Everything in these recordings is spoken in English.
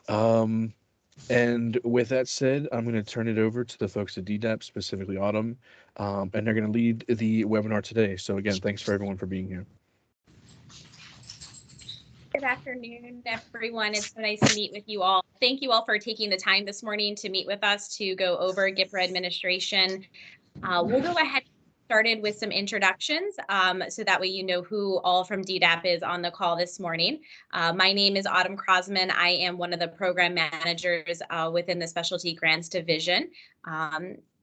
And with that said, I'm going to turn it over to the folks at DDAP, specifically Autumn, and they're going to lead the webinar today. So again, thanks for everyone for being here. Good afternoon, everyone. It's so nice to meet with you all. Thank you all for taking the time this morning to meet with us to go over GPRA administration. We'll go ahead and get started with some introductions so that way you know who all from DDAP is on the call this morning. My name is Autumn Krosman. I am one of the program managers within the Specialty Grants Division.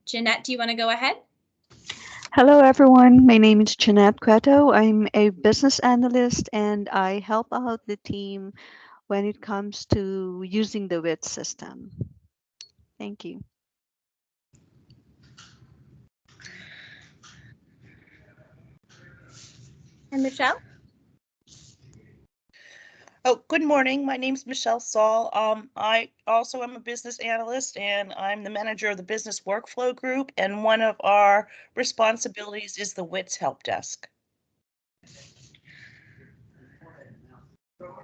Jeanette, do you want to go ahead? Hello, everyone. My name is Jeanette Cueto. I'm a business analyst, and I help out the team when it comes to using the WITS system. Thank you. And Michelle? Oh, good morning. My name is Michelle Saul. I also am a business analyst, and I'm the manager of the business workflow group. And one of our responsibilities is the WITS help desk. Go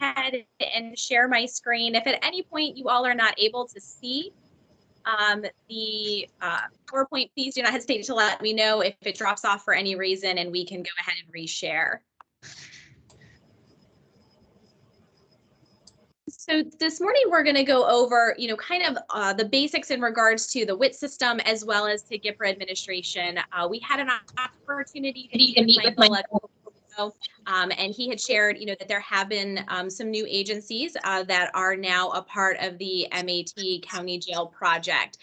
ahead and share my screen. If at any point you all are not able to see the PowerPoint, please do not hesitate to let me know if it drops off for any reason, and we can go ahead and reshare. So this morning we're going to go over, kind of the basics in regards to the WITS system as well as to GPRA administration. We had an opportunity to meet with Michael, and he had shared, that there have been some new agencies that are now a part of the MAT County Jail project.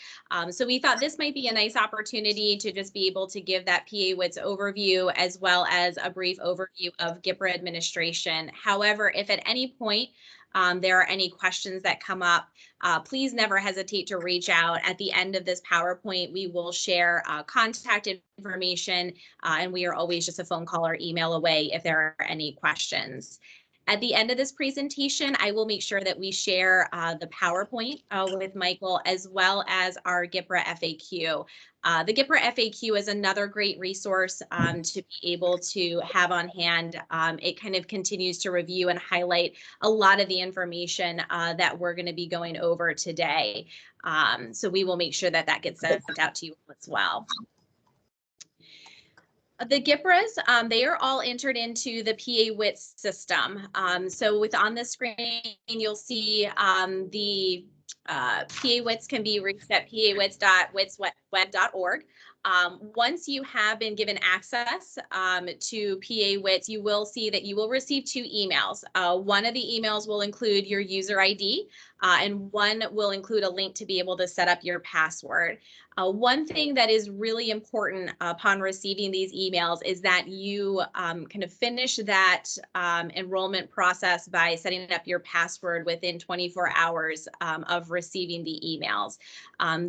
So we thought this might be a nice opportunity to just be able to give that PA WITS overview as well as a brief overview of GPRA administration. However, if at any point there are any questions that come up, please never hesitate to reach out. At the end of this PowerPoint, we will share contact information, and we are always just a phone call or email away if there are any questions. At the end of this presentation, I will make sure that we share the PowerPoint with Michael as well as our GPRA FAQ. The GPRA FAQ is another great resource to be able to have on hand. It kind of continues to review and highlight a lot of the information that we're going to be going over today. So we will make sure that that gets sent out to you as well. The GPRAs, they are all entered into the PA WITS system. So on the screen, you'll see the PA WITS can be reached at pawits.witsweb.org. Once you have been given access to PA WITS, you will see that you will receive 2 emails. One of the emails will include your user ID, and one will include a link to be able to set up your password. One thing that is really important upon receiving these emails is that you kind of finish that enrollment process by setting up your password within 24 hours of receiving the emails.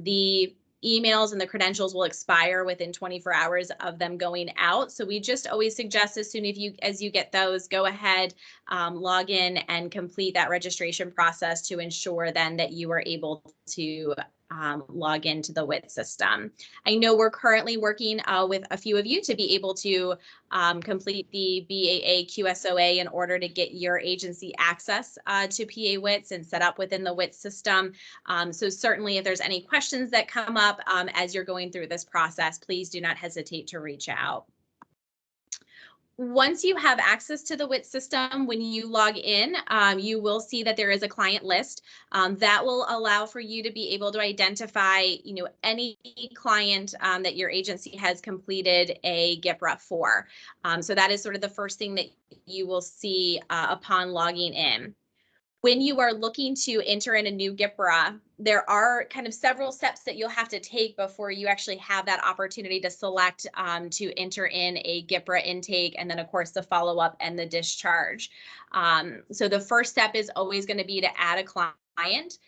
The emails and the credentials will expire within 24 hours of them going out. So we just always suggest as soon as you get those, go ahead, log in and complete that registration process to ensure then that you are able to log into the WITS system. I know we're currently working with a few of you to be able to complete the BAA QSOA in order to get your agency access to PA WITS and set up within the WITS system. So certainly if there's any questions that come up as you're going through this process, please do not hesitate to reach out. Once you have access to the WITS system, when you log in, you will see that there is a client list that will allow for you to be able to identify, any client that your agency has completed a GPRA for. So that is sort of the first thing that you will see upon logging in. When you are looking to enter in a new GPRA, there are kind of several steps that you'll have to take before you actually have that opportunity to select to enter in a GPRA intake, and then of course the follow-up and the discharge. So the first step is always going to be to add a client.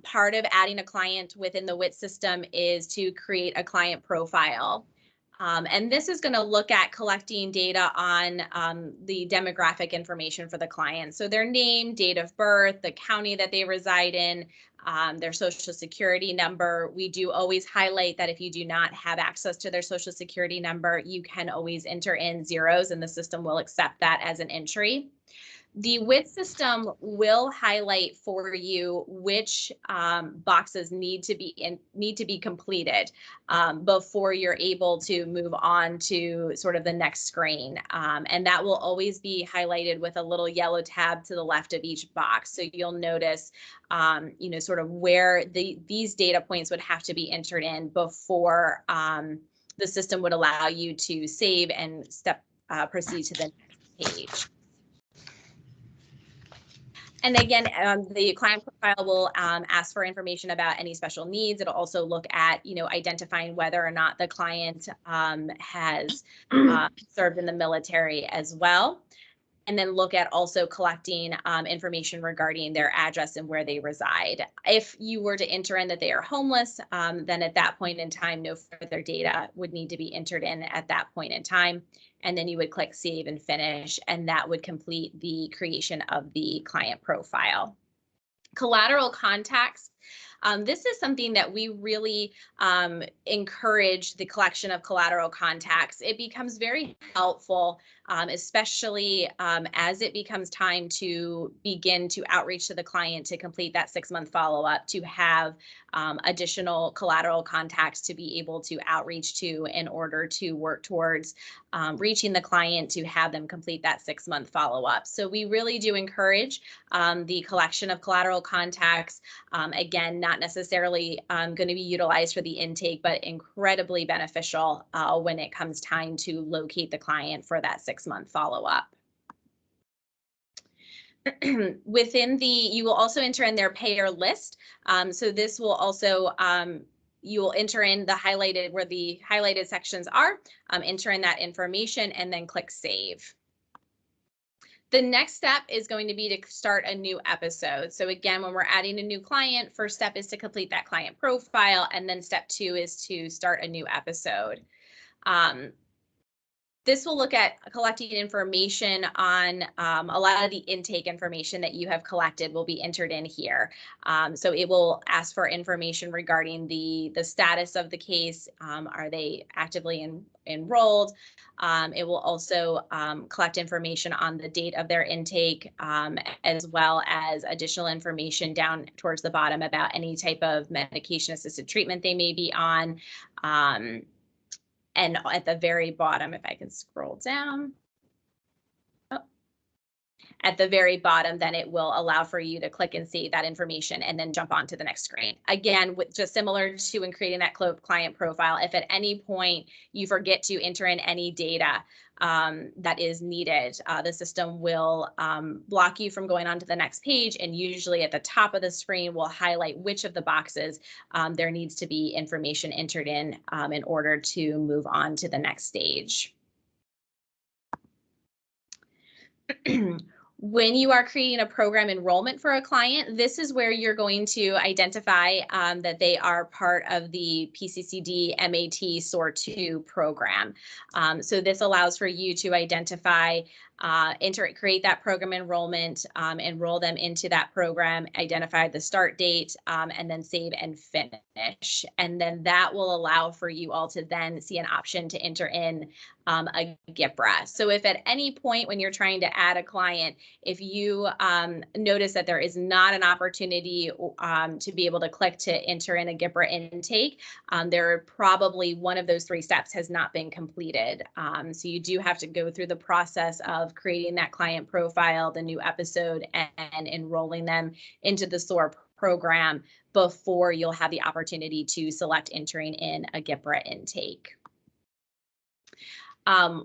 Part of adding a client within the WITS system is to create a client profile. And this is going to look at collecting data on the demographic information for the client. So their name, date of birth, the county that they reside in, their social security number. We do always highlight that if you do not have access to their social security number, you can always enter in zeros and the system will accept that as an entry. The WITS system will highlight for you which boxes need to be completed before you're able to move on to sort of the next screen, and that will always be highlighted with a little yellow tab to the left of each box. So you'll notice, you know, sort of where these data points would have to be entered in before the system would allow you to save and proceed to the next page. And again, the client profile will ask for information about any special needs. It'll also look at, you know, identifying whether or not the client has served in the military as well. And then look at also collecting information regarding their address and where they reside. If you were to enter in that they are homeless, then at that point in time, no further data would need to be entered in at that point in time. And then you would click Save and Finish, and that would complete the creation of the client profile. Collateral contacts. This is something that we really encourage the collection of collateral contacts. It becomes very helpful, especially as it becomes time to begin to outreach to the client to complete that 6-month follow-up, to have additional collateral contacts to be able to outreach to in order to work towards reaching the client to have them complete that 6-month follow-up. So we really do encourage the collection of collateral contacts. Again, not necessarily going to be utilized for the intake, but incredibly beneficial when it comes time to locate the client for that 6-month follow-up. Within you will also enter in their payer list. So this will also, you will enter in the highlighted, where the highlighted sections are, enter in that information and then click Save. The next step is going to be to start a new episode. So again, when we're adding a new client, first step is to complete that client profile, and then step 2 is to start a new episode. This will look at collecting information on a lot of the intake information that you have collected will be entered in here. So it will ask for information regarding the status of the case. Are they actively enrolled? It will also collect information on the date of their intake, as well as additional information down towards the bottom about any type of medication-assisted treatment they may be on. And at the very bottom, if I can scroll down, at the very bottom, then it will allow for you to click and see that information and then jump on to the next screen. Again, just similar to when creating that client profile, if at any point you forget to enter in any data that is needed, the system will block you from going on to the next page, and usually at the top of the screen will highlight which of the boxes there needs to be information entered in order to move on to the next stage. When you are creating a program enrollment for a client, this is where you're going to identify that they are part of the PCCD MAT SOAR 2 program. So this allows for you to identify, create that program enrollment, enroll them into that program, identify the start date, and then save and finish. And then that will allow for you all to then see an option to enter in a GPRA. So if at any point when you're trying to add a client, if you notice that there is not an opportunity to be able to click to enter in a GPRA intake, there probably one of those 3 steps has not been completed. So you do have to go through the process of creating that client profile, the new episode, and enrolling them into the SOAR program before you'll have the opportunity to select entering in a GPRA intake.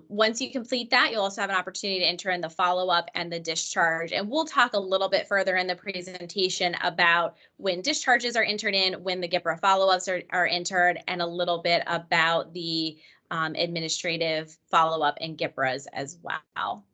Once you complete that, you'll also have an opportunity to enter in the follow-up and the discharge. And we'll talk a little bit further in the presentation about when discharges are entered in, when the GPRA follow-ups are entered, and a little bit about the administrative follow-up and GPRAs as well.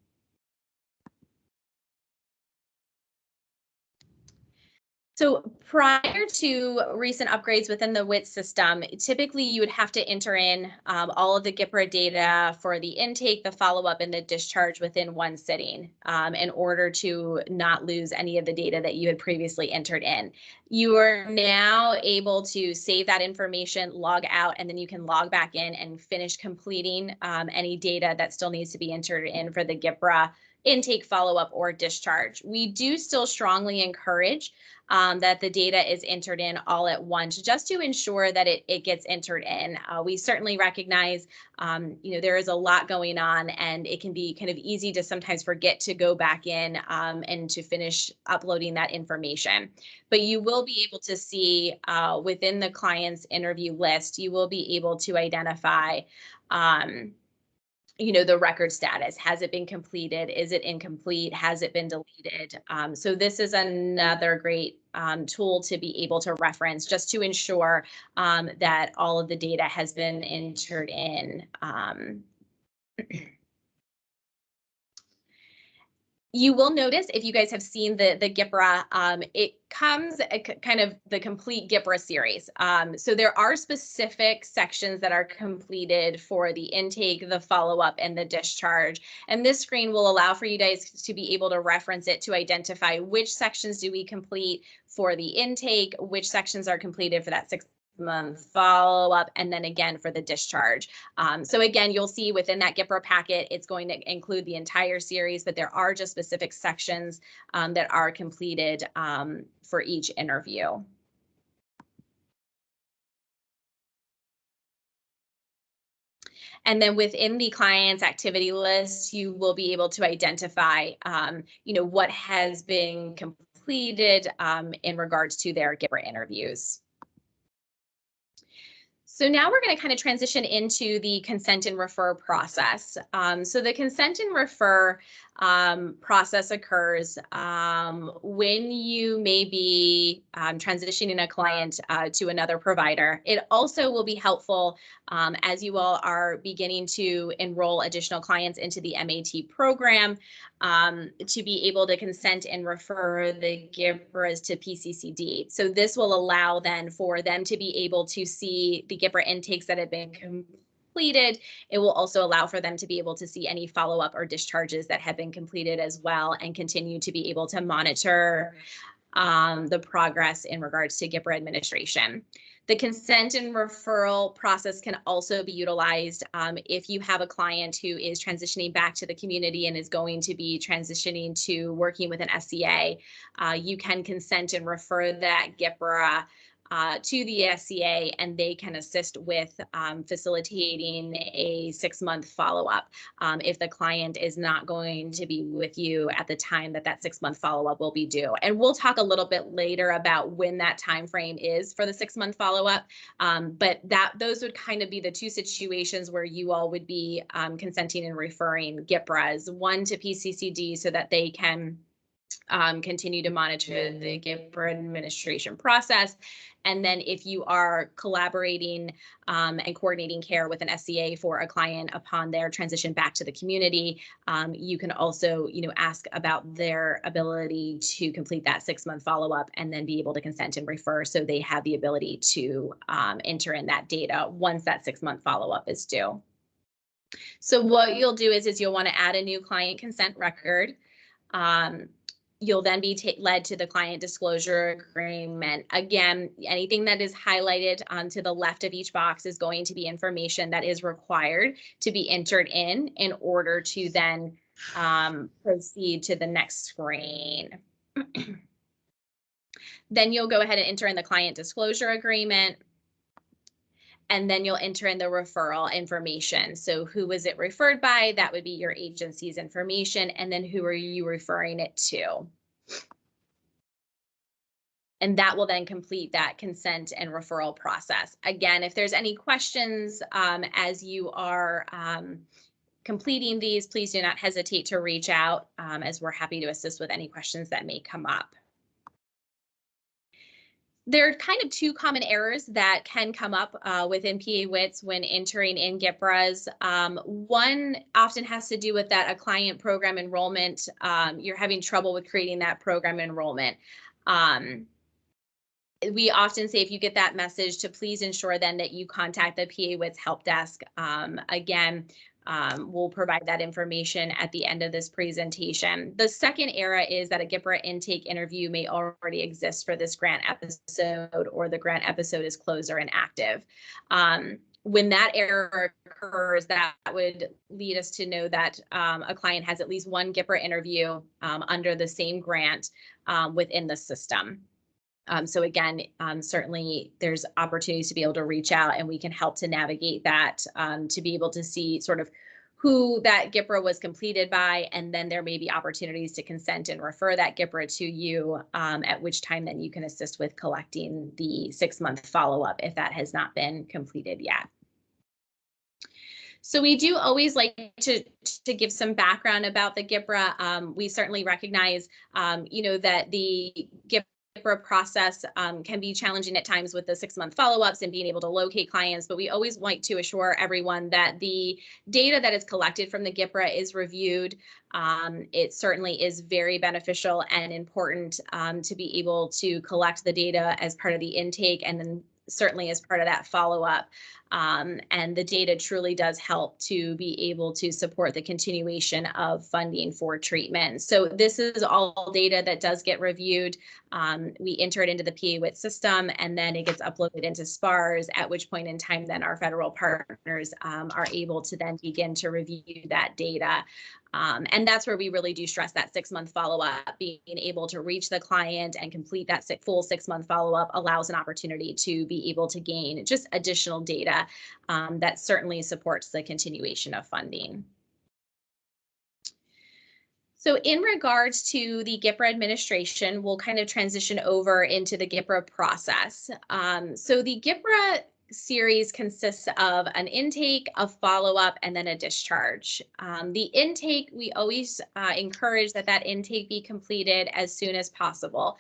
So prior to recent upgrades within the WITS system, typically you would have to enter in all of the GPRA data for the intake, the follow-up, and the discharge within one sitting in order to not lose any of the data that you had previously entered in. You are now able to save that information, log out, and then you can log back in and finish completing any data that still needs to be entered in for the GPRA intake, follow-up, or discharge. We do still strongly encourage that the data is entered in all at once, just to ensure that it gets entered in. We certainly recognize, there is a lot going on, and it can be kind of easy to sometimes forget to go back in and to finish uploading that information. But you will be able to see within the client's interview list, you will be able to identify the record status. Has it been completed? Is it incomplete? Has it been deleted? So this is another great tool to be able to reference, just to ensure that all of the data has been entered in. You will notice, if you guys have seen the GPRA, it comes kind of the complete GPRA series. So there are specific sections that are completed for the intake, the follow-up, and the discharge. And this screen will allow for you guys to be able to reference it to identify which sections do we complete for the intake, which sections are completed for that 6-month follow-up, and then again for the discharge. So again, you'll see within that GPRA packet, it's going to include the entire series, but there are just specific sections that are completed for each interview. And then within the client's activity list, you will be able to identify, what has been completed in regards to their GPRA interviews. So now we're going to kind of transition into the consent and refer process. So the consent and refer process occurs when you may be transitioning a client to another provider. It also will be helpful as you all are beginning to enroll additional clients into the MAT program to be able to consent and refer the GIBRAs to PCCD. So this will allow then for them to be able to see the GIBRA intakes that have been completed. It will also allow for them to be able to see any follow-up or discharges that have been completed as well, and continue to be able to monitor the progress in regards to GIBRA administration. The consent and referral process can also be utilized if you have a client who is transitioning back to the community and is going to be transitioning to working with an SCA. You can consent and refer that GIBRA to the SCA, and they can assist with facilitating a 6-month follow-up if the client is not going to be with you at the time that 6-month follow-up will be due. And we'll talk a little bit later about when that time frame is for the 6-month follow-up, but those would kind of be the two situations where you all would be consenting and referring GIBRAs, one to PCCD so that they can continue to monitor the GIBRA administration process. And then if you are collaborating and coordinating care with an SCA for a client upon their transition back to the community, you can also, ask about their ability to complete that 6-month follow-up and then be able to consent and refer, so they have the ability to enter in that data once that 6-month follow-up is due. So what you'll do is you'll want to add a new client consent record. You'll then be led to the client disclosure agreement. Again, anything that is highlighted to the left of each box is going to be information that is required to be entered in order to then proceed to the next screen. Then you'll go ahead and enter in the client disclosure agreement. And then you'll enter in the referral information. So who was it referred by? That would be your agency's information. And then who are you referring it to? And that will then complete that consent and referral process. Again, if there's any questions as you are completing these, please do not hesitate to reach out as we're happy to assist with any questions that may come up. There are kind of two common errors that can come up within PA WITS when entering in GIBRAs. One often has to do with that a client program enrollment. You're having trouble with creating that program enrollment. we often say if you get that message to please ensure then that you contact the PA WITS help desk. Again, we'll provide that information at the end of this presentation. The second error is that a GPRA intake interview may already exist for this grant episode, or the grant episode is closed or inactive. When that error occurs, that would lead us to know that a client has at least one GPRA interview under the same grant within the system. So again, certainly there's opportunities to be able to reach out, and we can help to navigate that to be able to see sort of who that GPRA was completed by, and then there may be opportunities to consent and refer that GPRA to you, at which time then you can assist with collecting the 6-month follow-up if that has not been completed yet. So we do always like to give some background about the GPRA. We certainly recognize, that the GPRA process can be challenging at times with the 6-month follow-ups and being able to locate clients, but we always like to assure everyone that the data that is collected from the GPRA is reviewed. It certainly is very beneficial and important to be able to collect the data as part of the intake, and then certainly as part of that follow-up. And the data truly does help to be able to support the continuation of funding for treatment. So this is all data that does get reviewed. We enter it into the PA WITS system, and then it gets uploaded into SPARS, at which point in time then our federal partners are able to then begin to review that data. And that's where we really do stress that 6-month follow-up. Being able to reach the client and complete that full 6-month follow-up allows an opportunity to be able to gain just additional data that certainly supports the continuation of funding. So in regards to the GPRA administration, we'll kind of transition over into the GPRA process. So the GPRA series consists of an intake, a follow-up, and then a discharge. The intake, we always encourage that intake be completed as soon as possible.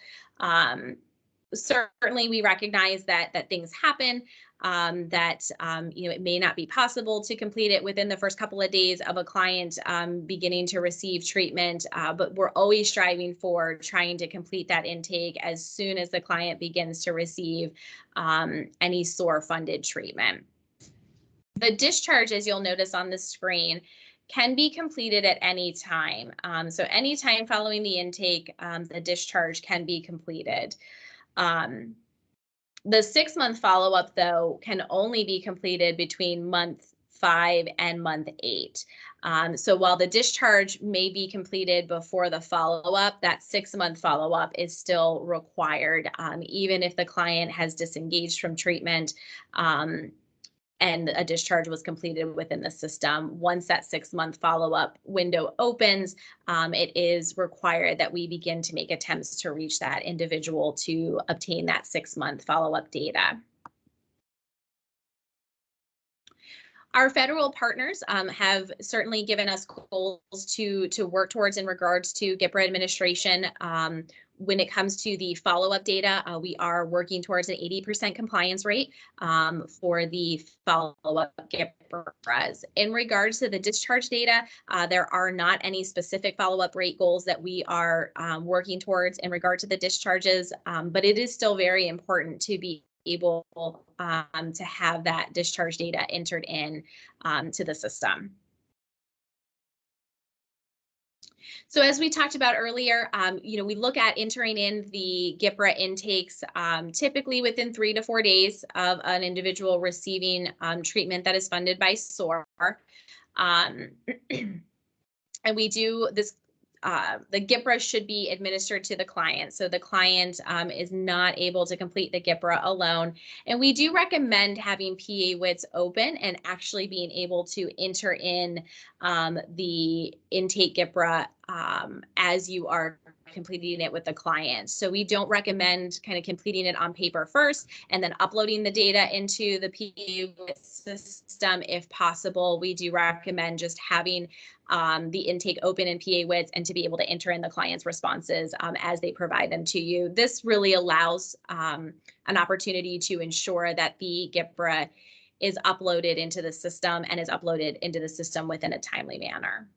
Certainly, we recognize that things happen, it may not be possible to complete it within the first couple of days of a client beginning to receive treatment, but we're always striving for trying to complete that intake as soon as the client begins to receive any SOAR funded treatment. The discharge, as you'll notice on the screen, can be completed at any time. So any time following the intake, the discharge can be completed. The 6-month follow-up, though, can only be completed between month 5 and month 8. So while the discharge may be completed before the follow-up, that 6-month follow-up is still required, even if the client has disengaged from treatment and a discharge was completed within the system. Once that 6-month follow-up window opens, it is required that we begin to make attempts to reach that individual to obtain that 6-month follow-up data. Our federal partners have certainly given us goals to work towards in regards to GPRA administration. When it comes to the follow-up data, we are working towards an 80% compliance rate for the follow-up GPRAs. In regards to the discharge data, there are not any specific follow-up rate goals that we are working towards in regard to the discharges, but it is still very important to be able to have that discharge data entered in to the system. So as we talked about earlier, we look at entering in the GPRA intakes typically within 3 to 4 days of an individual receiving treatment that is funded by SOAR. And we do this. The GPRA should be administered to the client. So the client is not able to complete the GPRA alone. And we do recommend having PA WITS open and actually being able to enter in the intake GPRA as you are completing it with the client. So we don't recommend kind of completing it on paper first and then uploading the data into the PA WITS system if possible. We do recommend just having the intake open in PA WITS and to be able to enter in the client's responses as they provide them to you. This really allows an opportunity to ensure that the GPRA is uploaded into the system and is uploaded into the system within a timely manner.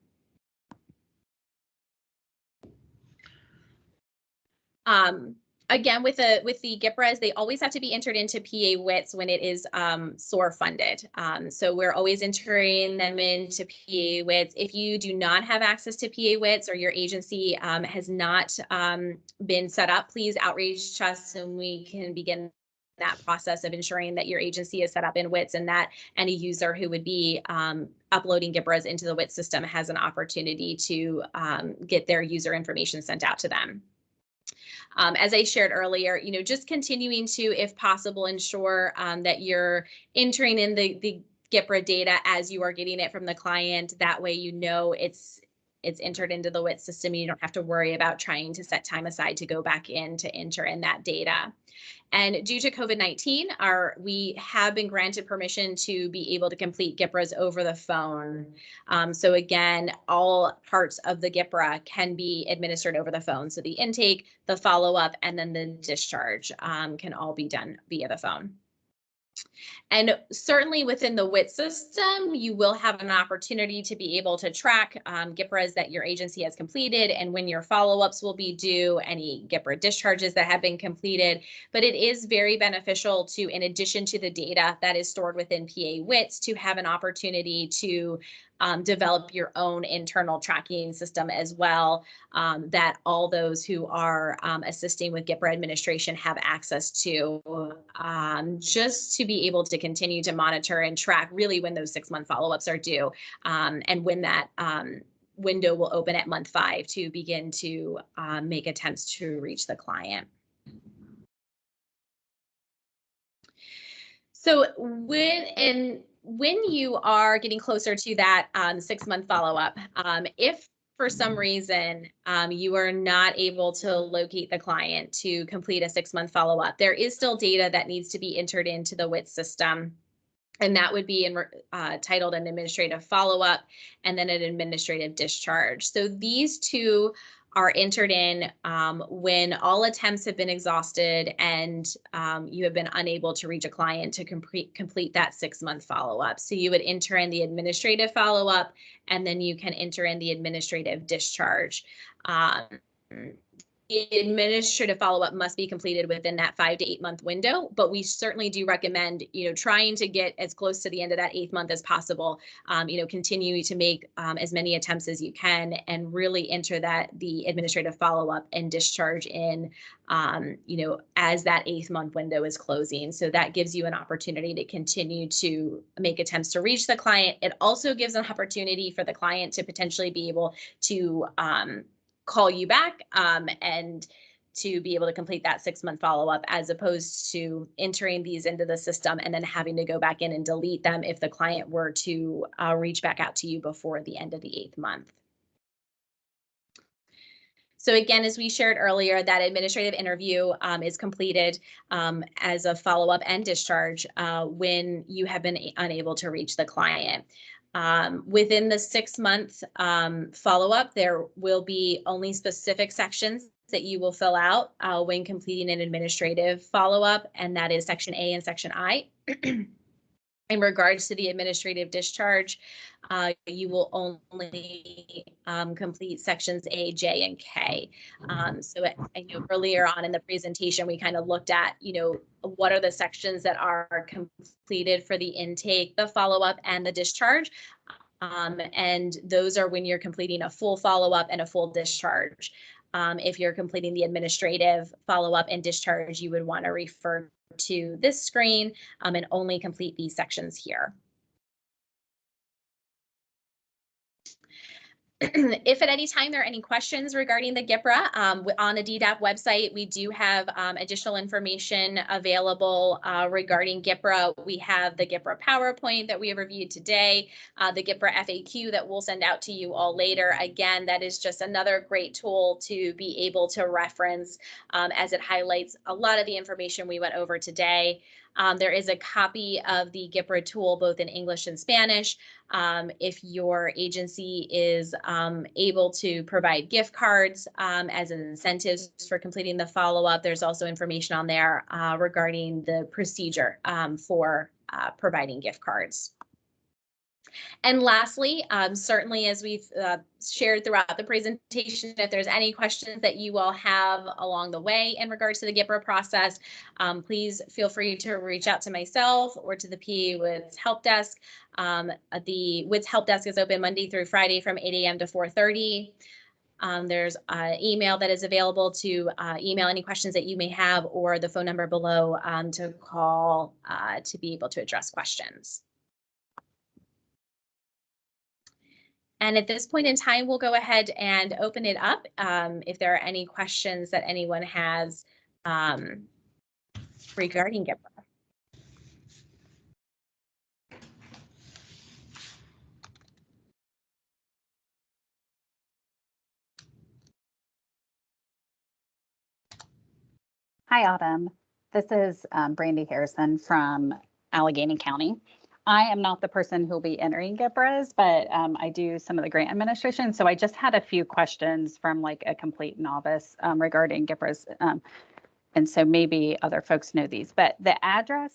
Again, with the GPRAs, they always have to be entered into PA WITS when it is SOAR funded. So we're always entering them into PA WITS. If you do not have access to PA WITS or your agency has not been set up, please outreach us and we can begin that process of ensuring that your agency is set up in WITS and that any user who would be uploading GPRAs into the WITS system has an opportunity to get their user information sent out to them. As I shared earlier, just continuing to, if possible, ensure that you're entering in the GPRA data as you are getting it from the client. That way, it's entered into the WITS system. You don't have to worry about trying to set time aside to go back in to enter in that data. And due to COVID-19, we have been granted permission to be able to complete GPRAs over the phone. So again, all parts of the GPRA can be administered over the phone. So the intake, the follow-up, and then the discharge can all be done via the phone. And certainly within the WITS system, you will have an opportunity to be able to track GPRAs that your agency has completed and when your follow-ups will be due, any GPRA discharges that have been completed. But it is very beneficial to, in addition to the data that is stored within PA WITS, to have an opportunity to develop your own internal tracking system as well, that all those who are assisting with GPRA administration have access to, just to be able to continue to monitor and track really when those 6-month follow-ups are due, and when that window will open at month 5 to begin to make attempts to reach the client. So when you are getting closer to that 6-month follow-up, if for some reason you are not able to locate the client to complete a 6-month follow-up, there is still data that needs to be entered into the WITS system. And that would be titled an administrative follow-up and then an administrative discharge. So these two are entered in when all attempts have been exhausted and you have been unable to reach a client to complete that 6-month follow-up. So you would enter in the administrative follow-up and then you can enter in the administrative discharge. The administrative follow-up must be completed within that 5 to 8 month window, but we certainly do recommend, trying to get as close to the end of that 8th month as possible. Continue to make as many attempts as you can and really enter the administrative follow-up and discharge in, as that 8th month window is closing. So that gives you an opportunity to continue to make attempts to reach the client. It also gives an opportunity for the client to potentially be able to call you back and to be able to complete that 6-month follow-up, as opposed to entering these into the system and then having to go back in and delete them if the client were to reach back out to you before the end of the 8th month. So again, as we shared earlier, that administrative interview is completed as a follow-up and discharge when you have been unable to reach the client. Within the 6-month follow-up, there will be only specific sections that you will fill out when completing an administrative follow-up, and that is Section A and Section I. In regards to the administrative discharge, you will only complete sections A, J, and K. So I know earlier on in the presentation, we kind of looked at, what are the sections that are completed for the intake, the follow-up, and the discharge. And those are when you're completing a full follow-up and a full discharge. If you're completing the administrative follow-up and discharge, you would want to refer to this screen and only complete these sections here. If at any time there are any questions regarding the GPRA, on the DDAP website, we do have additional information available regarding GPRA. We have the GPRA PowerPoint that we have reviewed today, the GPRA FAQ that we'll send out to you all later. Again, that is just another great tool to be able to reference as it highlights a lot of the information we went over today. There is a copy of the GPRA tool both in English and Spanish. If your agency is able to provide gift cards as incentives for completing the follow-up, there's also information on there regarding the procedure for providing gift cards. And lastly, certainly as we've shared throughout the presentation, if there's any questions that you all have along the way in regards to the GPRA process, please feel free to reach out to myself or to the PA WITS Help Desk. The WITS Help Desk is open Monday through Friday from 8 a.m. to 4:30. There's an email that is available to email any questions that you may have, or the phone number below to call to be able to address questions. And at this point in time, we'll go ahead and open it up if there are any questions that anyone has regarding GPRA. Hi, Autumn. This is Brandy Harrison from Allegheny County. I am not the person who will be entering GPRAs, but I do some of the grant administration. So I just had a few questions from like a complete novice regarding GPRAs. And so maybe other folks know these, but the address,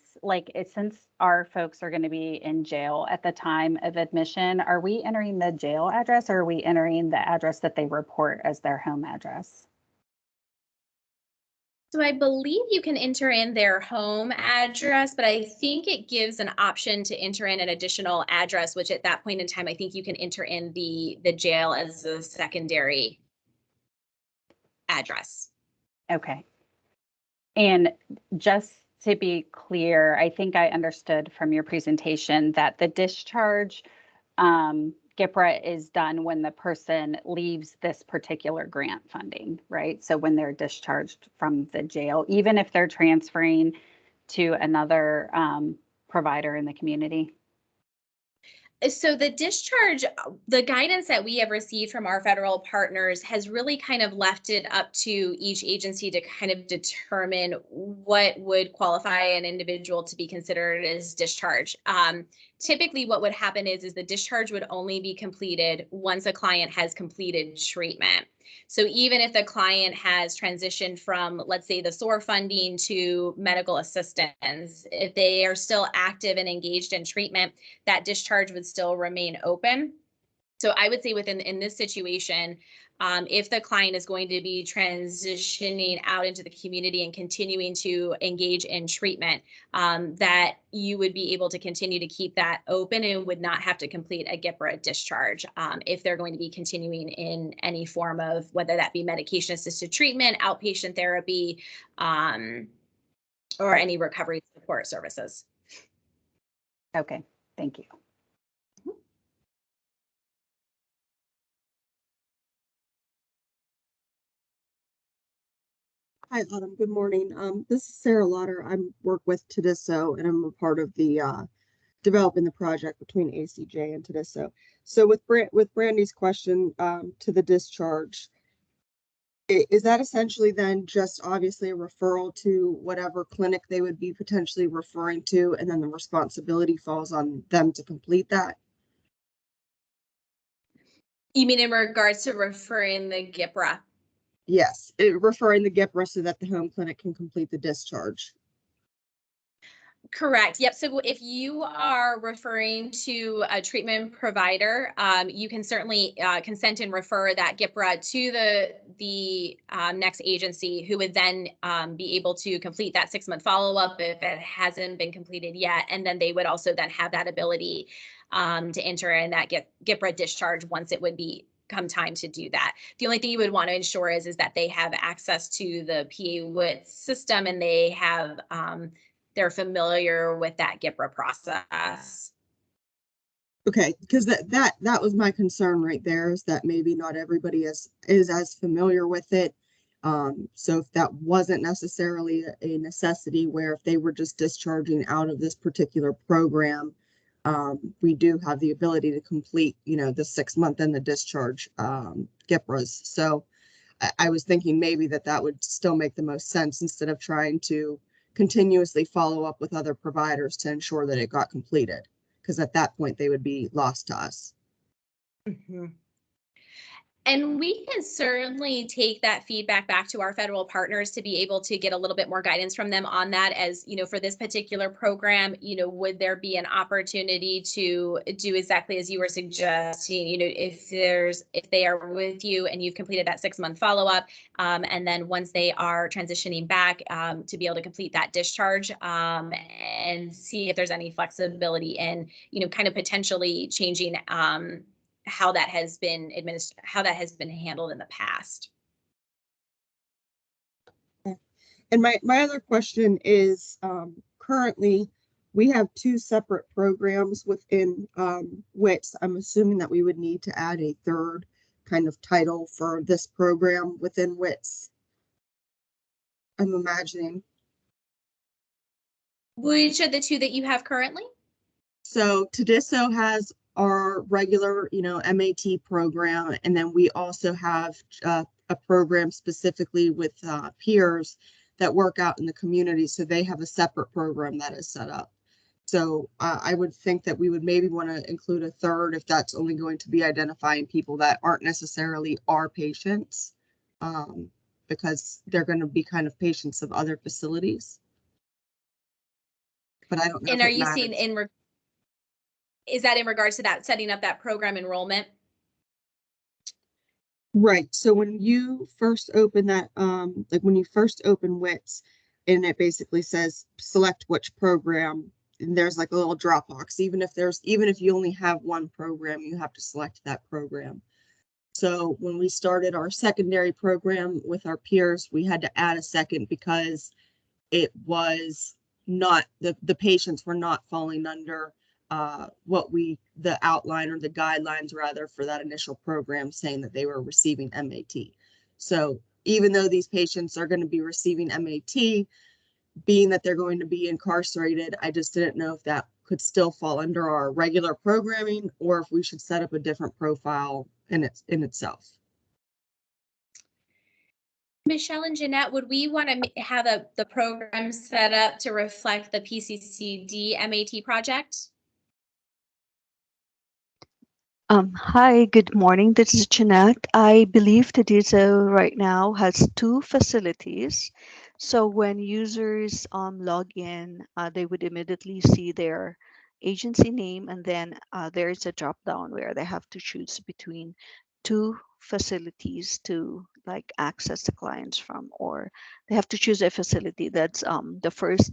since our folks are going to be in jail at the time of admission, are we entering the jail address, or are we entering the address that they report as their home address? So I believe you can enter in their home address, but I think it gives an option to enter in an additional address, which at that point in time, I think you can enter in the jail as a secondary address. Okay. And just to be clear, I think I understood from your presentation that the discharge GPRA is done when the person leaves this particular grant funding, right? So when they're discharged from the jail, even if they're transferring to another provider in the community? So the discharge, the guidance that we have received from our federal partners has really kind of left it up to each agency to kind of determine what would qualify an individual to be considered as discharge. Typically what would happen is the discharge would only be completed once a client has completed treatment. So even if the client has transitioned from, let's say, the SOAR funding to medical assistance, if they are still active and engaged in treatment, that discharge would still remain open. So I would say in this situation, if the client is going to be transitioning out into the community and continuing to engage in treatment, that you would be able to continue to keep that open and would not have to complete a GPRA discharge if they're going to be continuing in any form of, whether that be medication-assisted treatment, outpatient therapy, or any recovery support services. Okay, thank you. Hi, Autumn. Good morning. This is Sarah Lauder. I work with TDSO, and I'm a part of the developing the project between ACJ and TDSO. So with Brandy's question to the discharge, is that essentially then just obviously a referral to whatever clinic they would be potentially referring to, and then the responsibility falls on them to complete that? You mean in regards to referring the GPRA? Yes, referring the GPRA so that the home clinic can complete the discharge. Correct. Yep. So if you are referring to a treatment provider, you can certainly consent and refer that GPRA to the next agency, who would then be able to complete that 6-month follow-up if it hasn't been completed yet. And then they would also then have that ability to enter in that GPRA discharge once it would be come time to do that. The only thing you would want to ensure is that they have access to the PA WITS system, and they have they're familiar with that GPRA process. Okay, because that was my concern right there, is that maybe not everybody is as familiar with it. So if that wasn't necessarily a necessity, where if they were just discharging out of this particular program, we do have the ability to complete, the 6-month and the discharge GPRAs. So I was thinking maybe that would still make the most sense, instead of trying to continuously follow up with other providers to ensure that it got completed, because at that point they would be lost to us. Mm-hmm. And we can certainly take that feedback back to our federal partners to be able to get a little bit more guidance from them on that. As you know, for this particular program, would there be an opportunity to do exactly as you were suggesting? If they are with you and you've completed that 6-month follow-up, and then once they are transitioning back, to be able to complete that discharge, and see if there's any flexibility in, kind of potentially changing, how that has been handled in the past. And my other question is, currently we have 2 separate programs within WITS. I'm assuming that we would need to add a third kind of title for this program within WITS. I'm imagining. Which are the 2 that you have currently? So TDSO has our regular, MAT program, and then we also have a program specifically with peers that work out in the community. So they have a separate program that is set up. So I would think that we would maybe want to include a third if that's only going to be identifying people that aren't necessarily our patients, because they're going to be kind of patients of other facilities. But I don't know. And are you seeing is that in regards to that setting up that program enrollment? Right. So when you first open that, like when you first open WITS, and it basically says select which program, and there's like a little drop box. Even if you only have one program, you have to select that program. So when we started our secondary program with our peers, we had to add a second because it was not, the patients were not falling under the outline or the guidelines rather for that initial program, saying that they were receiving MAT. So even though these patients are going to be receiving MAT, being that they're going to be incarcerated, I just didn't know if that could still fall under our regular programming or if we should set up a different profile in itself. Michelle and Jeanette, would we want to have the program set up to reflect the PCCD MAT project? Hi, good morning. This is Jeanette. I believe TDSO right now has 2 facilities. So when users log in, they would immediately see their agency name, and then there is a drop down where they have to choose between 2 facilities to like access the clients from, or they have to choose a facility. That's the first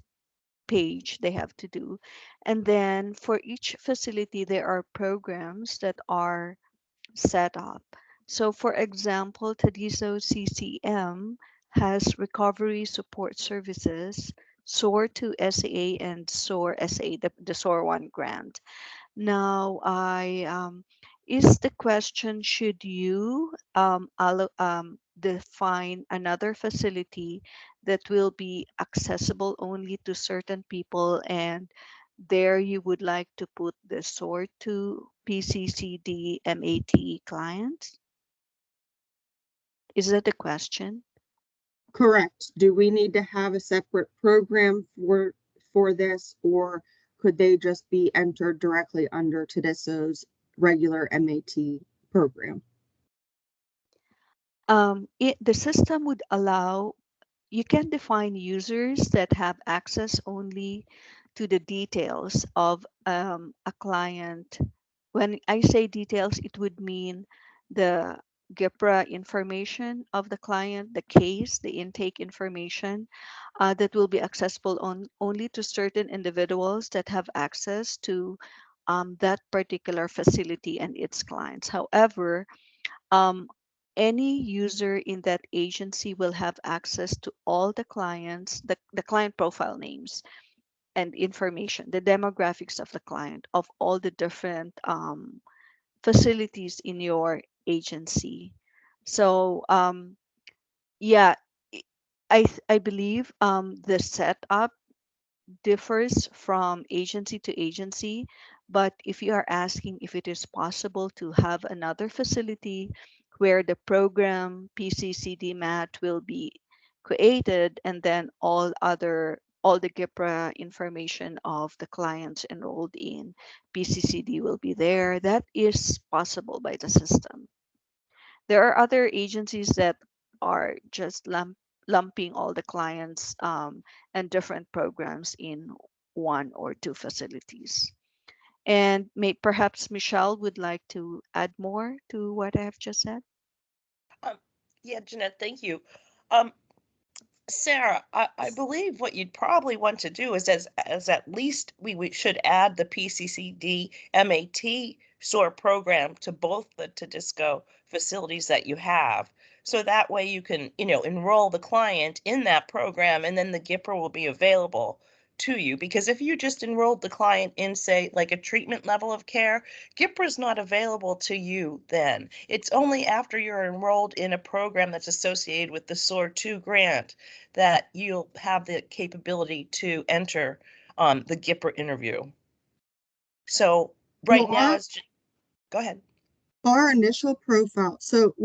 page they have to do. And then for each facility, there are programs that are set up. So for example, Tadiso CCM has recovery support services, SOAR2 SAA and SOAR SA, the SOAR 1 grant. Now, is the question, should you define another facility that will be accessible only to certain people, and there you would like to put the SOAR to PCCD MAT clients? Is that the question? Correct. Do we need to have a separate program for this, or could they just be entered directly under TDSO's regular MAT program? The system would allow, you can define users that have access only to the details of a client. When I say details, it would mean the GPRA information of the client, the case, the intake information that will be accessible only to certain individuals that have access to that particular facility and its clients. However, um, any user in that agency will have access to all the clients, the client profile names and information, the demographics of the client, of all the different facilities in your agency. So yeah, I believe the setup differs from agency to agency, but if you are asking if it is possible to have another facility where the program PCCD MAT will be created, and then all the GPRA information of the clients enrolled in PCCD will be there, that is possible by the system. There are other agencies that are just lumping all the clients and different programs in one or two facilities. And perhaps Michelle would like to add more to what I have just said. Yeah, Jeanette, thank you. Sarah, I believe what you'd probably want to do is as at least we should add the PCCD MAT SOAR program to both the Tedisco facilities that you have. So that way you can, enroll the client in that program, and then the GPRA will be available to you. Because if you just enrolled the client in, say, like a treatment level of care, GPRA is not available to you then. It's only after you're enrolled in a program that's associated with the SOAR 2 grant that you'll have the capability to enter the GPRA interview. So right now, go ahead. Our initial profile. So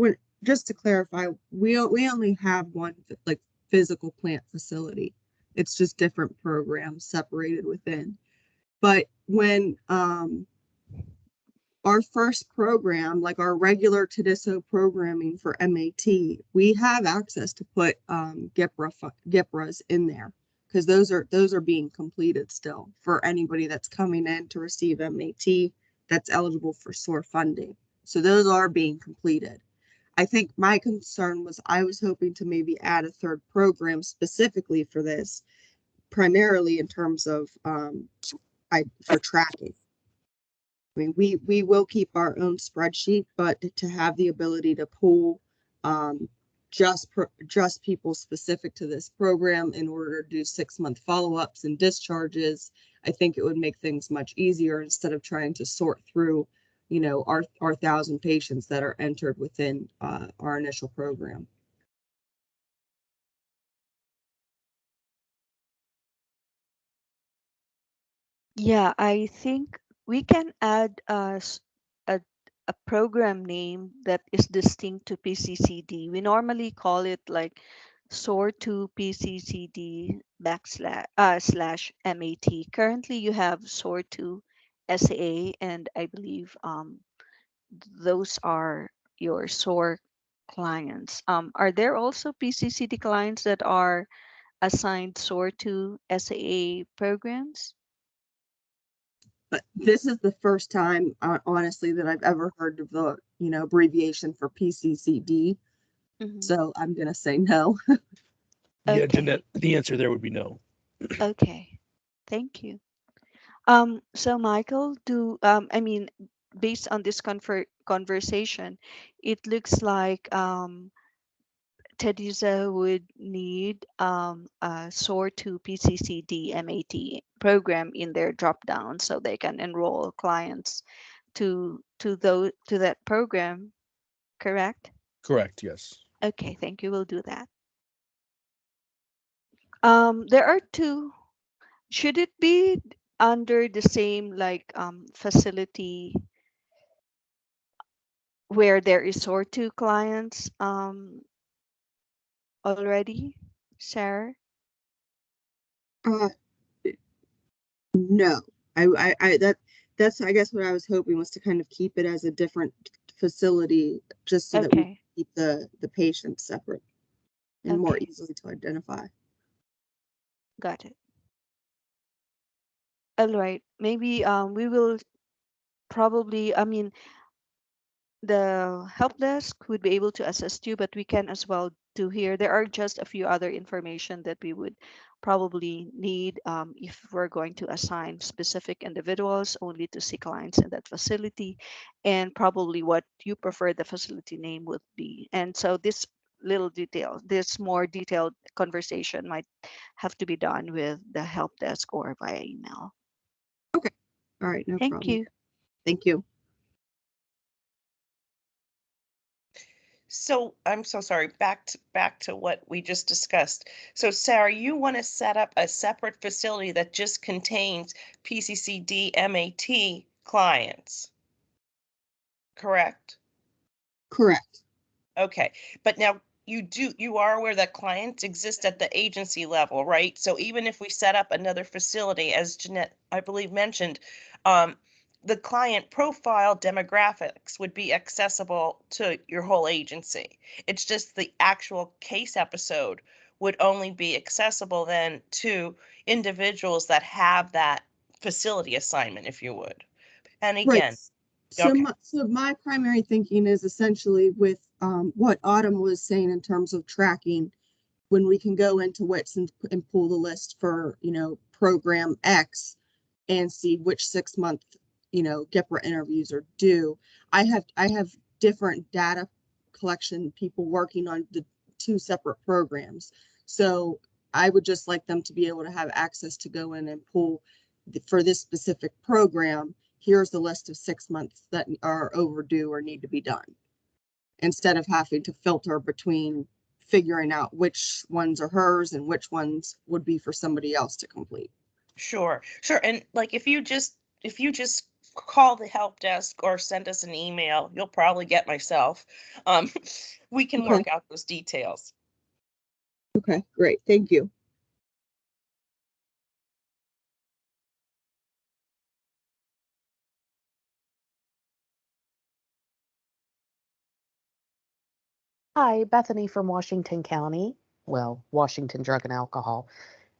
just to clarify, we only have one like physical plant facility. It's just different programs separated within. But when our first program, like our regular Tedisco programming for MAT, we have access to put GPRAs in there, because those are being completed still for anybody that's coming in to receive MAT that's eligible for SOAR funding. So those are being completed. I think my concern was I was hoping to maybe add a third program specifically for this, primarily in terms of for tracking. I mean, we will keep our own spreadsheet, but to have the ability to pull just people specific to this program in order to do 6-month follow-ups and discharges, I think it would make things much easier instead of trying to sort through, our 1,000 patients that are entered within our initial program. Yeah, I think we can add a program name that is distinct to PCCD. We normally call it like SOAR 2 PCCD slash MAT. Currently, you have SOAR 2 SAA, and I believe those are your SOAR clients. Are there also PCCD clients that are assigned SOAR 2 SAA programs? But this is the first time, honestly, that I've ever heard of the, abbreviation for PCCD. Mm-hmm. So I'm going to say no. Yeah, Okay. Jeanette, the answer there would be no. Okay. Thank you. So Michael, based on this conversation, it looks like Tedisa would need a SOAR 2 PCCD MAT program in their drop down so they can enroll clients to that program, correct? Correct, yes. Okay, thank you. We'll do that. There are two. Should it be under the same facility where there is SOAR 2 clients already, Sarah? No, that's I guess what I was hoping was to kind of keep it as a different facility, just so that we keep the patients separate and more easily to identify. Got it. All right. Maybe we will probably, the help desk would be able to assist you, but we can as well do here. There are just a few other information that we would probably need if we're going to assign specific individuals only to see clients in that facility, and probably what you prefer the facility name would be. And so this more detailed conversation might have to be done with the help desk or via email. Okay. All right. No problem. Thank you. Thank you. So I'm so sorry, back to what we just discussed. So Sarah, you want to set up a separate facility that just contains PCCD MAT clients, correct? Correct. Okay, but now you are aware that clients exist at the agency level, right? So even if we set up another facility, as Jeanette, I believe, mentioned, the client profile demographics would be accessible to your whole agency. It's just the actual case episode would only be accessible then to individuals that have that facility assignment, if you would. And Right. again, So okay. my primary thinking is essentially with what Autumn was saying in terms of tracking, when we can go into WITS and pull the list for, program X and see which 6-month, GPRA interviews are due. I have different data collection people working on the 2 separate programs. So I would just like them to be able to have access to go in and pull for this specific program. Here's the list of 6 months that are overdue or need to be done, instead of having to filter between figuring out which ones are hers and which ones would be for somebody else to complete. Sure. And like, if you just call the help desk or send us an email, you'll probably get myself. We can work out those details. Okay, great. Thank you. Hi, Bethany from Washington County. Well, Washington Drug and Alcohol.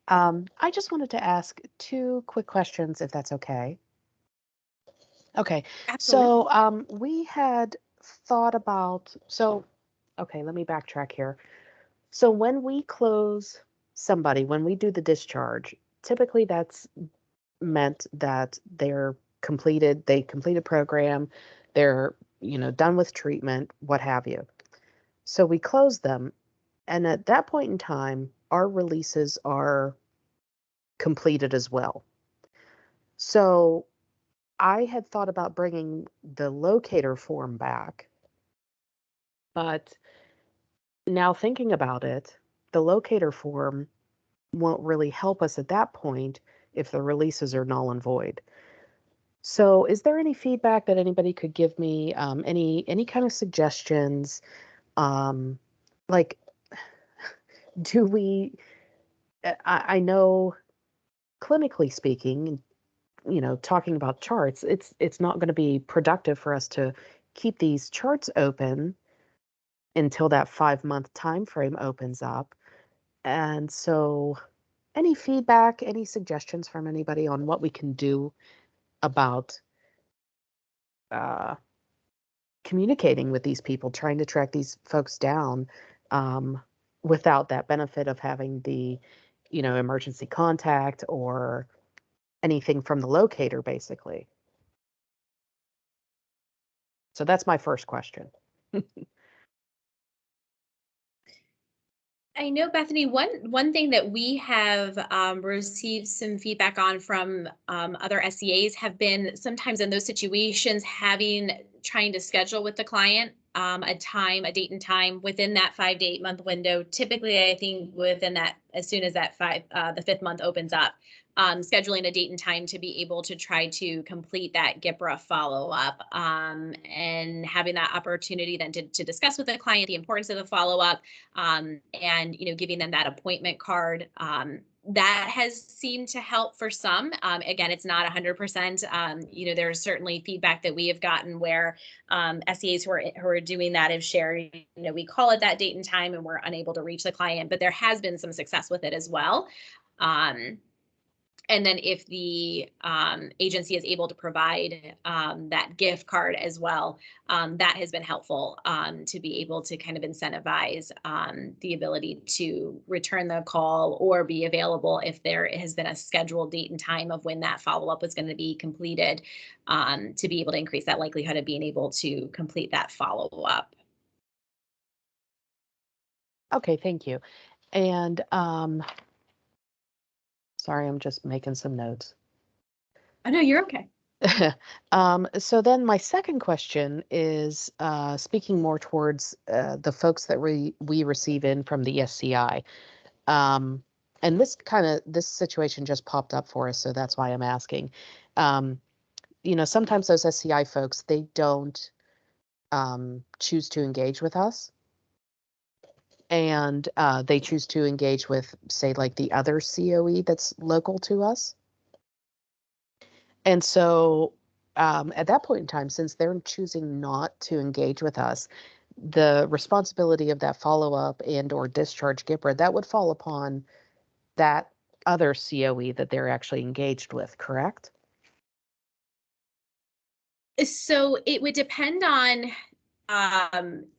I just wanted to ask 2 quick questions, if that's okay. Okay, Absolutely. so we had thought about, okay, let me backtrack here. So when we close somebody, when we do the discharge, typically that's meant that they completed program, they're, done with treatment, what have you. So we close them, and at that point in time, our releases are completed as well. So I had thought about bringing the locator form back, but now thinking about it, the locator form won't really help us at that point if the releases are null and void. So is there any feedback that anybody could give me, any kind of suggestions? Like, do we, I know clinically speaking, talking about charts, it's not going to be productive for us to keep these charts open until that 5-month time frame opens up. And so any feedback, any suggestions from anybody on what we can do about communicating with these people, trying to track these folks down, without that benefit of having the, emergency contact or anything from the locator, basically. So that's my first question. I know, Bethany, one thing that we have received some feedback on from other SEAs have been sometimes in those situations trying to schedule with the client a date and time within that 5 to 8 month window. Typically, I think within that, as soon as that the 5th month opens up, scheduling a date and time to be able to try to complete that GPRA follow-up, and having that opportunity then to discuss with the client the importance of the follow-up, and giving them that appointment card. That has seemed to help for some. Again, it's not 100%. There's certainly feedback that we have gotten where SEAs who are doing that have shared, we call it that date and time and we're unable to reach the client, but there has been some success with it as well. And then if the agency is able to provide that gift card as well, that has been helpful to be able to kind of incentivize the ability to return the call or be available if there has been a scheduled date and time of when that follow-up was going to be completed, to be able to increase that likelihood of being able to complete that follow-up. Okay, thank you. And sorry, I'm just making some notes. Oh, no, you're okay. So then my second question is speaking more towards the folks that we receive in from the SCI. And this situation just popped up for us, so that's why I'm asking. Sometimes those SCI folks, they don't choose to engage with us. And they choose to engage with, say, like the other COE that's local to us. And so at that point in time, since they're choosing not to engage with us, the responsibility of that follow-up and or discharge GPRA, that would fall upon that other COE that they're actually engaged with, correct? So it would depend on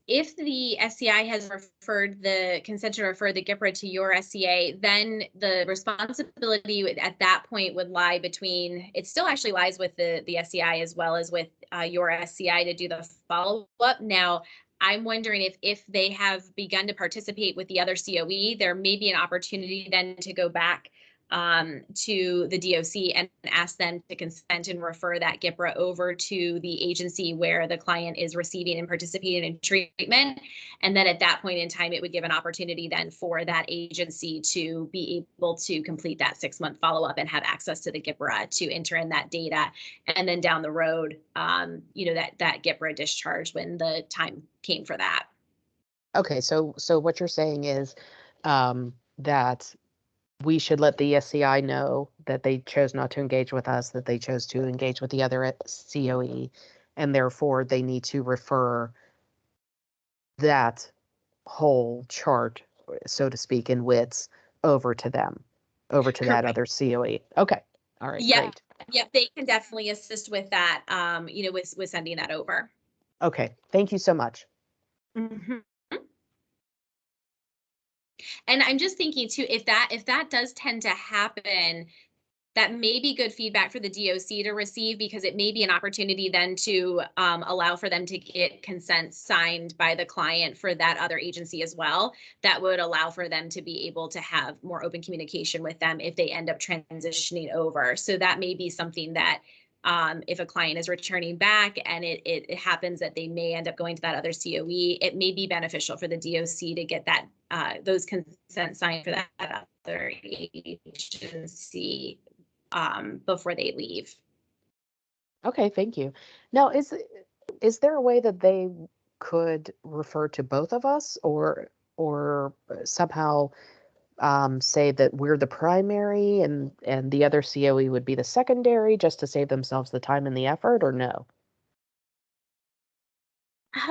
if the SCI has referred the consent to refer the GPRA to your SCA, then the responsibility at that point would lie between, it still actually lies with the SCI as well as with your SCI to do the follow-up. Now, I'm wondering if they have begun to participate with the other COE, there may be an opportunity then to go back to the DOC and ask them to consent and refer that GPRA over to the agency where the client is receiving and participating in treatment. And then at that point in time, it would give an opportunity then for that agency to be able to complete that 6-month follow-up and have access to the GPRA to enter in that data. And then down the road, that GPRA discharge when the time came for that. Okay, so what you're saying is that we should let the SCI know that they chose not to engage with us, that they chose to engage with the other COE, and therefore they need to refer that whole chart, so to speak, in WITS over to them, over to that other COE. Okay. All right, Yeah. great. Yep, they can definitely assist with that, with sending that over. Okay, thank you so much. Mm-hmm. And I'm just thinking too, if that does tend to happen, that may be good feedback for the DOC to receive, because it may be an opportunity then to allow for them to get consent signed by the client for that other agency as well. That would allow for them to be able to have more open communication with them if they end up transitioning over. So that may be something that if a client is returning back and it happens that they may end up going to that other COE, it may be beneficial for the DOC to get that those consent signed for that other agency before they leave. Okay, thank you. Now, is there a way that they could refer to both of us, or somehow say that we're the primary and the other COE would be the secondary, just to save themselves the time and the effort, or no?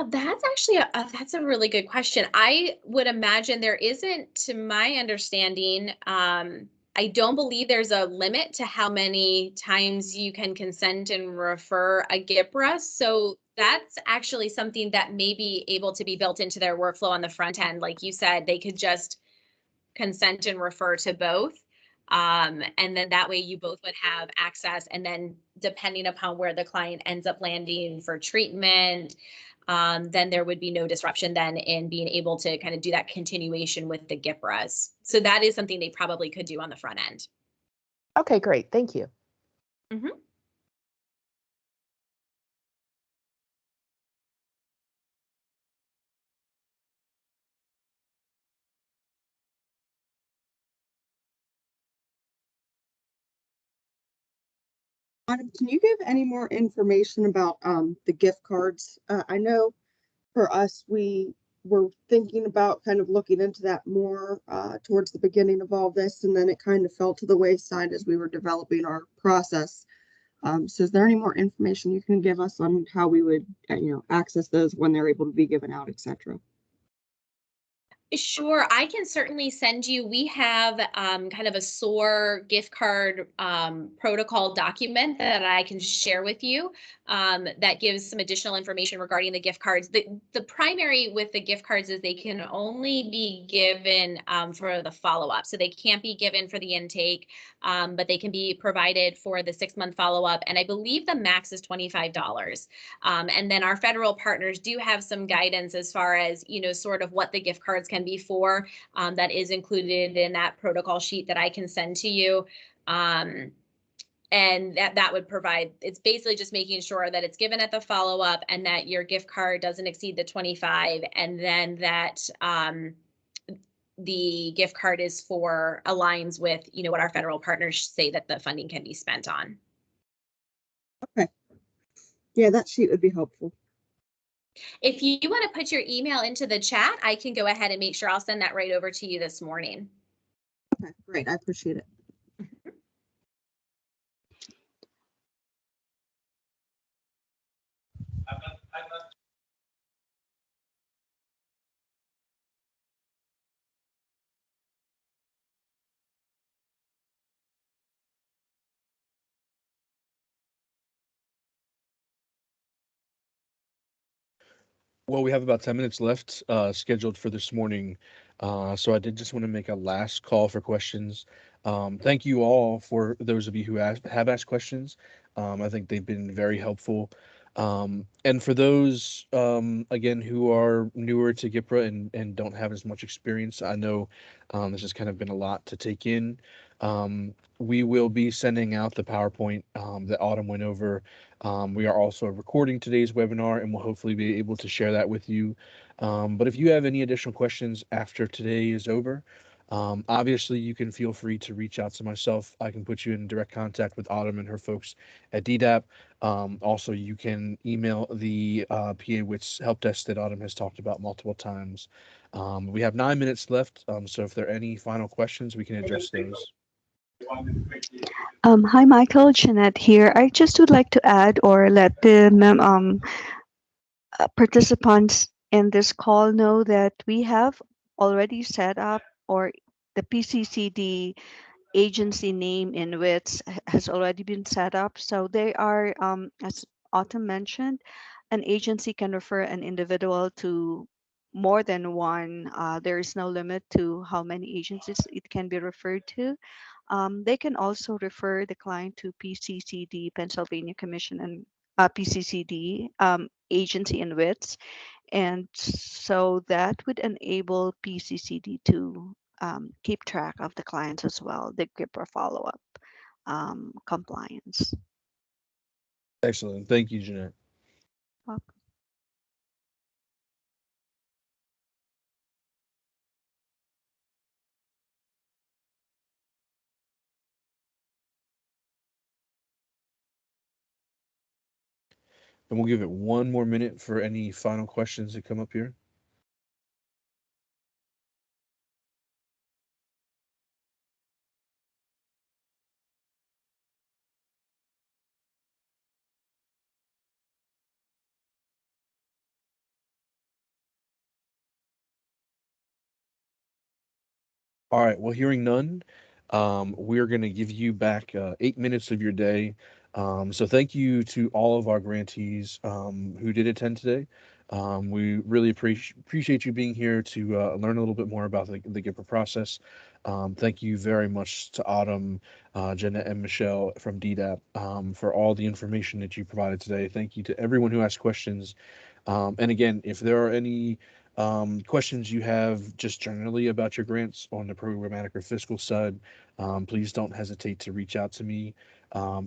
That's actually that's a really good question. I would imagine there isn't, to my understanding, I don't believe there's a limit to how many times you can consent and refer a GPRA. So that's actually something that may be able to be built into their workflow on the front end. Like you said, they could just consent and refer to both. And then that way you both would have access. And then depending upon where the client ends up landing for treatment, then there would be no disruption then in being able to kind of do that continuation with the GPRAs. So that is something they probably could do on the front end. Okay, great. Thank you. Mm-hmm. Autumn, can you give any more information about the gift cards? I know for us, we were thinking about kind of looking into that more towards the beginning of all this, and then it kind of fell to the wayside as we were developing our process. So is there any more information you can give us on how we would, access those when they're able to be given out, etc.? Sure, I can certainly send you. We have kind of a SOAR gift card protocol document that I can share with you that gives some additional information regarding the gift cards. The primary with the gift cards is they can only be given for the follow-up. So they can't be given for the intake, but they can be provided for the 6-month follow-up. And I believe the max is $25. And then our federal partners do have some guidance as far as, sort of what the gift cards can be for. That is included in that protocol sheet that I can send to you. And that would provide, it's basically just making sure that it's given at the follow-up and that your gift card doesn't exceed the 25, and then that the gift card is for aligns with, what our federal partners say that the funding can be spent on. Okay. Yeah, that sheet would be helpful. If you want to put your email into the chat, I can go ahead and make sure I'll send that right over to you this morning. Okay, great. I appreciate it. Well, we have about 10 minutes left scheduled for this morning. So I did just want to make a last call for questions. Thank you all for those of you who have asked questions. I think they've been very helpful. And for those, again, who are newer to GPRA and don't have as much experience, I know this has kind of been a lot to take in. We will be sending out the PowerPoint that Autumn went over. We are also recording today's webinar and we'll hopefully be able to share that with you. But if you have any additional questions after today is over, obviously you can feel free to reach out to myself. I can put you in direct contact with Autumn and her folks at DDAP. Also, you can email the PA WITS help desk that Autumn has talked about multiple times. We have 9 minutes left, so if there are any final questions, we can address those. Hi, Michael, Jeanette here. I just would like to add or let the participants in this call know that we have already set up, or the PCCD agency name in WITS has already been set up. So they are, as Autumn mentioned, an agency can refer an individual to more than one. There is no limit to how many agencies it can be referred to. They can also refer the client to PCCD, Pennsylvania Commission, and PCCD agency in WITS. And so that would enable PCCD to keep track of the clients as well, the GPRA follow-up compliance. Excellent. Thank you, Jeanette. Welcome. And we'll give it one more minute for any final questions that come up here. All right. Well, hearing none, we're going to give you back 8 minutes of your day. So thank you to all of our grantees who did attend today. We really appreciate you being here to learn a little bit more about the GPRA process. Thank you very much to Autumn, Jeanette, and Michelle from DDAP for all the information that you provided today. Thank you to everyone who asked questions. And again, if there are any questions you have just generally about your grants on the programmatic or fiscal side, please don't hesitate to reach out to me.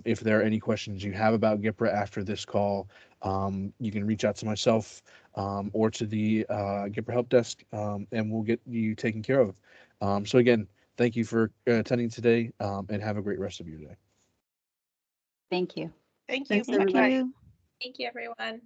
If there are any questions you have about GPRA after this call, you can reach out to myself or to the GPRA help desk, and we'll get you taken care of. So again, thank you for attending today, and have a great rest of your day. Thank you. Thank you. Thanks, Thank everybody. you. Thank you, everyone.